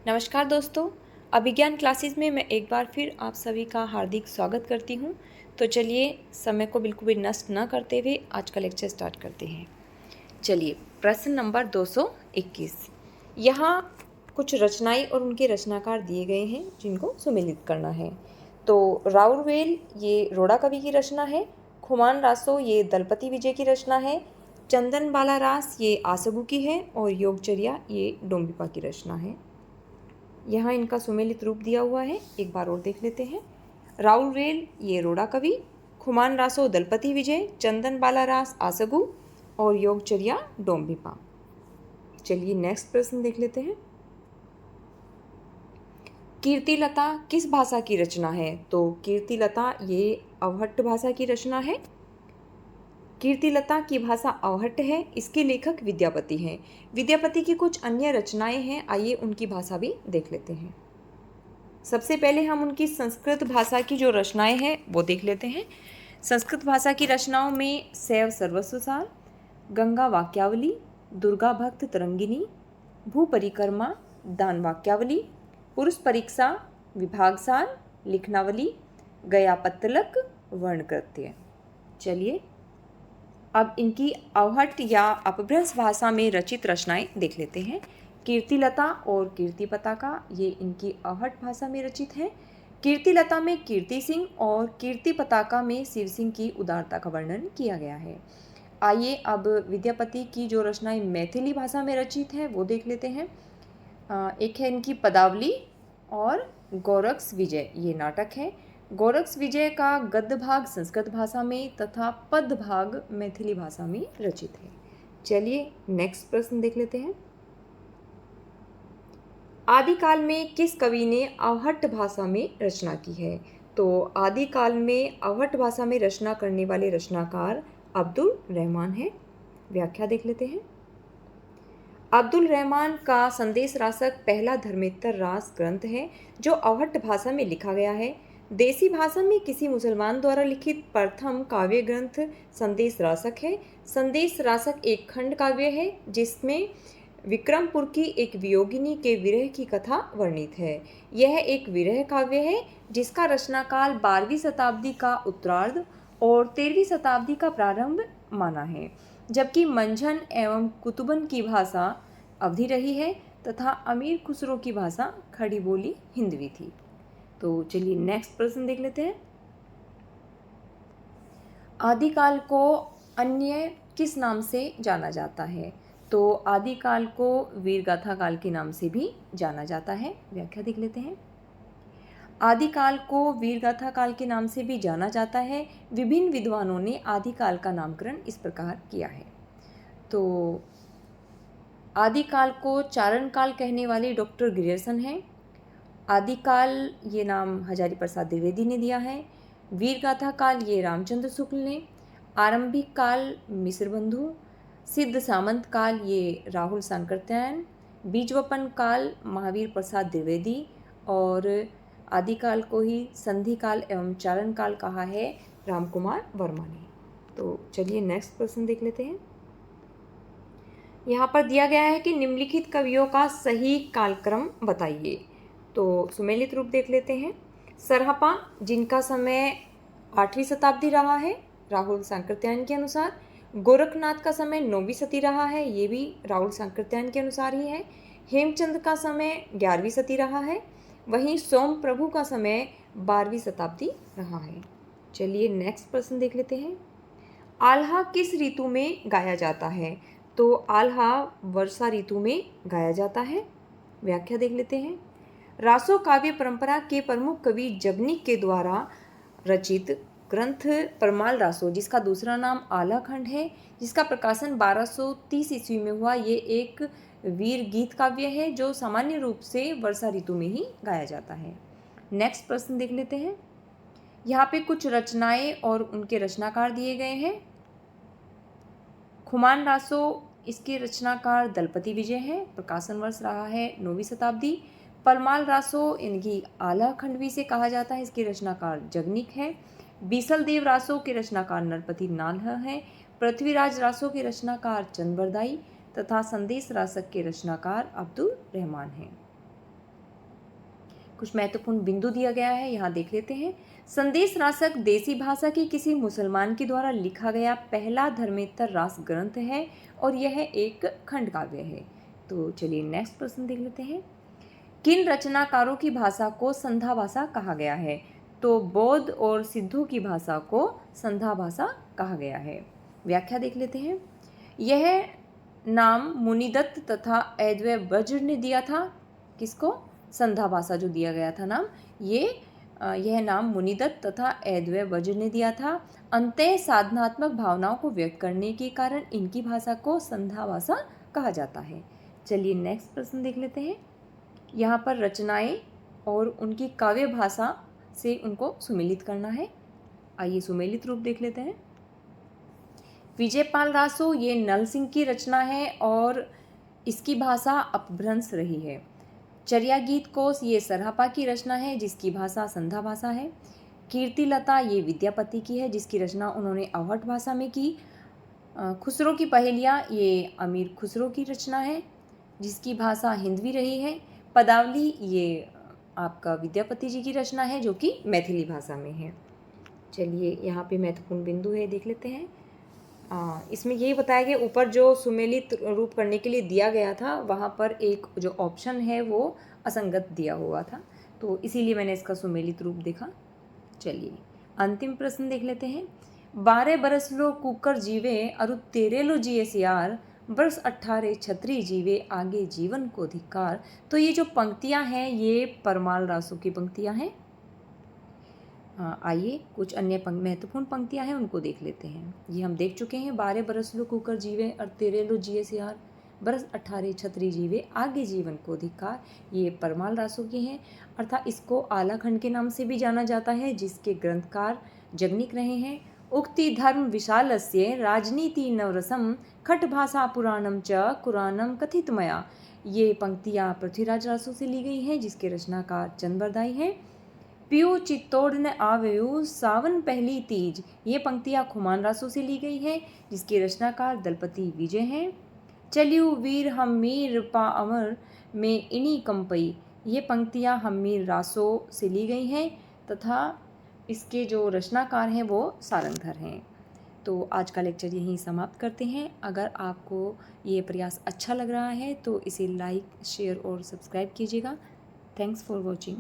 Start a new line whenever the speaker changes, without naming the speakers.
नमस्कार दोस्तों, अभिज्ञान क्लासेस में मैं एक बार फिर आप सभी का हार्दिक स्वागत करती हूँ। तो चलिए समय को बिल्कुल भी नष्ट न करते हुए आज का लेक्चर स्टार्ट करते हैं। चलिए प्रश्न नंबर 221। यहाँ कुछ रचनाएं और उनके रचनाकार दिए गए हैं जिनको सुमेलित करना है। तो राउरवेल ये रोड़ा कवि की रचना है, खुमान रासो ये दलपति विजय की रचना है, चंदन बाला रास ये आसगु की है और योगचर्या ये डोम्बिपा की रचना है। यहाँ इनका सुमेलित रूप दिया हुआ है, एक बार और देख लेते हैं। राउरवेल ये रोड़ा कवि, खुमान रासो दलपति विजय, चंदन बाला रास आसगु और योगचर्या डोम्बिपा। चलिए नेक्स्ट प्रश्न देख लेते हैं। कीर्तिलता किस भाषा की रचना है? तो कीर्तिलता ये अवहट्ट भाषा की रचना है। कीर्तिलता की भाषा अवहट्ट है। इसके लेखक विद्यापति हैं। विद्यापति की कुछ अन्य रचनाएं हैं, आइए उनकी भाषा भी देख लेते हैं। सबसे पहले हम उनकी संस्कृत भाषा की जो रचनाएं हैं वो देख लेते हैं। संस्कृत भाषा की रचनाओं में शैव सर्वस्वसार, गंगा वाक्यावली, दुर्गा भक्त तरंगिनी, भू परिक्रमा, दान वाक्यावली, पुरुष परीक्षा, विभागसार, लिखनावली, गया पत्तलक, वर्णकृत्य। चलिए अब इनकी अवहट्ट या अपभ्रंश भाषा में रचित रचनाएं देख लेते हैं। कीर्तिलता और कीर्तिपताका ये इनकी अवहट्ट भाषा में रचित है। कीर्तिलता में कीर्ति सिंह और कीर्तिपताका में शिव सिंह की उदारता का वर्णन किया गया है। आइए अब विद्यापति की जो रचनाएं मैथिली भाषा में रचित है वो देख लेते हैं। एक है इनकी पदावली और गोरक्ष विजय ये नाटक है। गोरक्ष विजय का गद्य भाग संस्कृत भाषा में तथा पद भाग मैथिली भाषा में रचित है। चलिए नेक्स्ट प्रश्न देख लेते हैं। आदिकाल में किस कवि ने अवहट्ट भाषा में रचना की है? तो आदिकाल में अवहट्ट भाषा में रचना करने वाले रचनाकार अब्दुल रहमान है। व्याख्या देख लेते हैं। अब्दुल रहमान का संदेश रासक पहला धर्मेतर रास ग्रंथ है जो अवहट्ट भाषा में लिखा गया है। देसी भाषा में किसी मुसलमान द्वारा लिखित प्रथम काव्य ग्रंथ संदेश रासक है। संदेश रासक एक खंड काव्य है जिसमें विक्रमपुर की एक वियोगिनी के विरह की कथा वर्णित है। यह एक विरह काव्य है जिसका रचनाकाल 12वीं शताब्दी का उत्तरार्ध और 13वीं शताब्दी का प्रारंभ माना है, जबकि मंझन एवं कुतुबन की भाषा अवधी रही है तथा अमीर खुसरो की भाषा खड़ी बोली हिंदवी थी। तो चलिए नेक्स्ट प्रश्न देख लेते हैं। आदिकाल को अन्य किस नाम से जाना जाता है? तो आदिकाल को वीरगाथा काल के नाम से भी जाना जाता है। व्याख्या देख लेते हैं। आदिकाल को वीरगाथा काल के नाम से भी जाना जाता है। विभिन्न विद्वानों ने आदिकाल का नामकरण इस प्रकार किया है। तो आदिकाल को चारण काल कहने वाले डॉक्टर ग्रियर्सन हैं। आदिकाल ये नाम हजारी प्रसाद द्विवेदी ने दिया है। वीरगाथा काल ये रामचंद्र शुक्ल ने। आरंभिक काल मिश्र बंधु। सिद्ध सामंत काल ये राहुल सांकृत्यायन। बीजवपन काल महावीर प्रसाद द्विवेदी और आदिकाल को ही संधि काल एवं चारण काल कहा है रामकुमार वर्मा ने। तो चलिए नेक्स्ट प्रश्न देख लेते हैं। यहाँ पर दिया गया है कि निम्नलिखित कवियों का सही कालक्रम बताइए। तो सुमेलित रूप देख लेते हैं। सरहपा जिनका समय 8वीं शताब्दी रहा है राहुल सांकृत्यायन के अनुसार। गोरखनाथ का समय 9वीं सदी रहा है, ये भी राहुल सांकृत्यायन के अनुसार ही है। हेमचंद का समय 11वीं सदी रहा है। वहीं सोम प्रभु का समय 12वीं शताब्दी रहा है। चलिए नेक्स्ट प्रश्न देख लेते हैं। आल्हा किस ऋतु में गाया जाता है? तो आल्हा वर्षा ऋतु में गाया जाता है। व्याख्या देख लेते हैं। रासो काव्य परंपरा के प्रमुख कवि जगनिक के द्वारा रचित ग्रंथ परमाल रासो, जिसका दूसरा नाम आल्हा खंड है, जिसका प्रकाशन 1230 ईस्वी में हुआ, ये एक वीर गीत काव्य है जो सामान्य रूप से वर्षा ऋतु में ही गाया जाता है। नेक्स्ट प्रश्न देख लेते हैं। यहाँ पे कुछ रचनाएं और उनके रचनाकार दिए गए हैं। खुमान रासो इसके रचनाकार दलपति विजय हैं, प्रकाशन वर्ष रहा है 9वीं शताब्दी। परमाल रासो इनकी आल्हा खंडवी से कहा जाता है, इसके रचनाकार जगनिक है। बीसल देव रासो के रचनाकार नरपति नाल्ह हैं। पृथ्वीराज रासो के रचनाकार चंद बरदाई तथा संदेश रासक के रचनाकार अब्दुल रहमान हैं। कुछ महत्वपूर्ण बिंदु दिया गया है, यहाँ देख लेते हैं। संदेश रासक देसी भाषा की किसी मुसलमान के द्वारा लिखा गया पहला धर्मेतर रास ग्रंथ है और यह एक खंड काव्य है। तो चलिए नेक्स्ट प्रश्न देख लेते हैं। किन रचनाकारों की भाषा को संधा भाषा कहा गया है? तो बौद्ध और सिद्धों की भाषा को संधा भाषा कहा गया है। व्याख्या देख लेते हैं। यह नाम मुनिदत्त तथा अद्वैय वज्र ने दिया था। किसको? संधा भाषा जो दिया गया था नाम, यह नाम मुनिदत्त तथा अद्वैय वज्र ने दिया था। अंतः साधनात्मक भावनाओं को व्यक्त करने के कारण इनकी भाषा को संधा भाषा कहा जाता है। चलिए नेक्स्ट प्रश्न देख लेते हैं। यहाँ पर रचनाएं और उनकी काव्य भाषा से उनको सुमेलित करना है। आइए सुमेलित रूप देख लेते हैं। विजयपाल रासो ये नल सिंह की रचना है और इसकी भाषा अपभ्रंश रही है। चर्या गीत कोश ये सरापा की रचना है जिसकी भाषा संधा भाषा है। कीर्तिलता ये विद्यापति की है जिसकी रचना उन्होंने अवहट भाषा में की। खुसरो की पहेलियाँ ये अमीर खुसरो की रचना है जिसकी भाषा हिंदवी रही है। पदावली ये आपका विद्यापति जी की रचना है जो कि मैथिली भाषा में है। चलिए यहाँ पे महत्वपूर्ण बिंदु है, देख लेते हैं। इसमें यही बताया गया, ऊपर जो सुमेलित रूप करने के लिए दिया गया था वहाँ पर एक जो ऑप्शन है वो असंगत दिया हुआ था, तो इसीलिए मैंने इसका सुमेलित रूप देखा। चलिए अंतिम प्रश्न देख लेते हैं। 12 बरस लो कुकर जीवे अरु 13 लो जिए सियार, वर्ष 18 छत्री जीवे आगे जीवन को धिक्कार। तो ये जो पंक्तियाँ हैं ये परमाल रासो की पंक्तियाँ हैं। आइए कुछ अन्य महत्वपूर्ण पंक्तियाँ हैं उनको देख लेते हैं। ये हम देख चुके हैं। 12 बरस लो कुकर जीवे और 13 लो जिए सियार, बरस 18 छत्री जीवे आगे जीवन को धिक्कार। ये परमाल रासो की हैं, अर्थात इसको आलाखंड के नाम से भी जाना जाता है जिसके ग्रंथकार जगनिक रहे हैं। उक्ति धर्म विशालस्य राजनीति नवरसम, खट भाषा पुराणम च कुरानम कथित मया। ये पंक्तियाँ पृथ्वीराज रासो से ली गई हैं जिसके रचनाकार चंद्रबरदाई हैं। पियो चित्तौड़ न आवयु सावन पहली तीज, ये पंक्तियाँ खुमान रासो से ली गई है जिसके रचनाकार दलपति विजय हैं। चलियो वीर हम्मीर पा अमर में इनी कंपई, ये पंक्तियाँ हम्मीर रासो से ली गई हैं तथा इसके जो रचनाकार हैं वो सारंगधर हैं। तो आज का लेक्चर यहीं समाप्त करते हैं। अगर आपको ये प्रयास अच्छा लग रहा है तो इसे लाइक, शेयर और सब्सक्राइब कीजिएगा। Thanks for watching.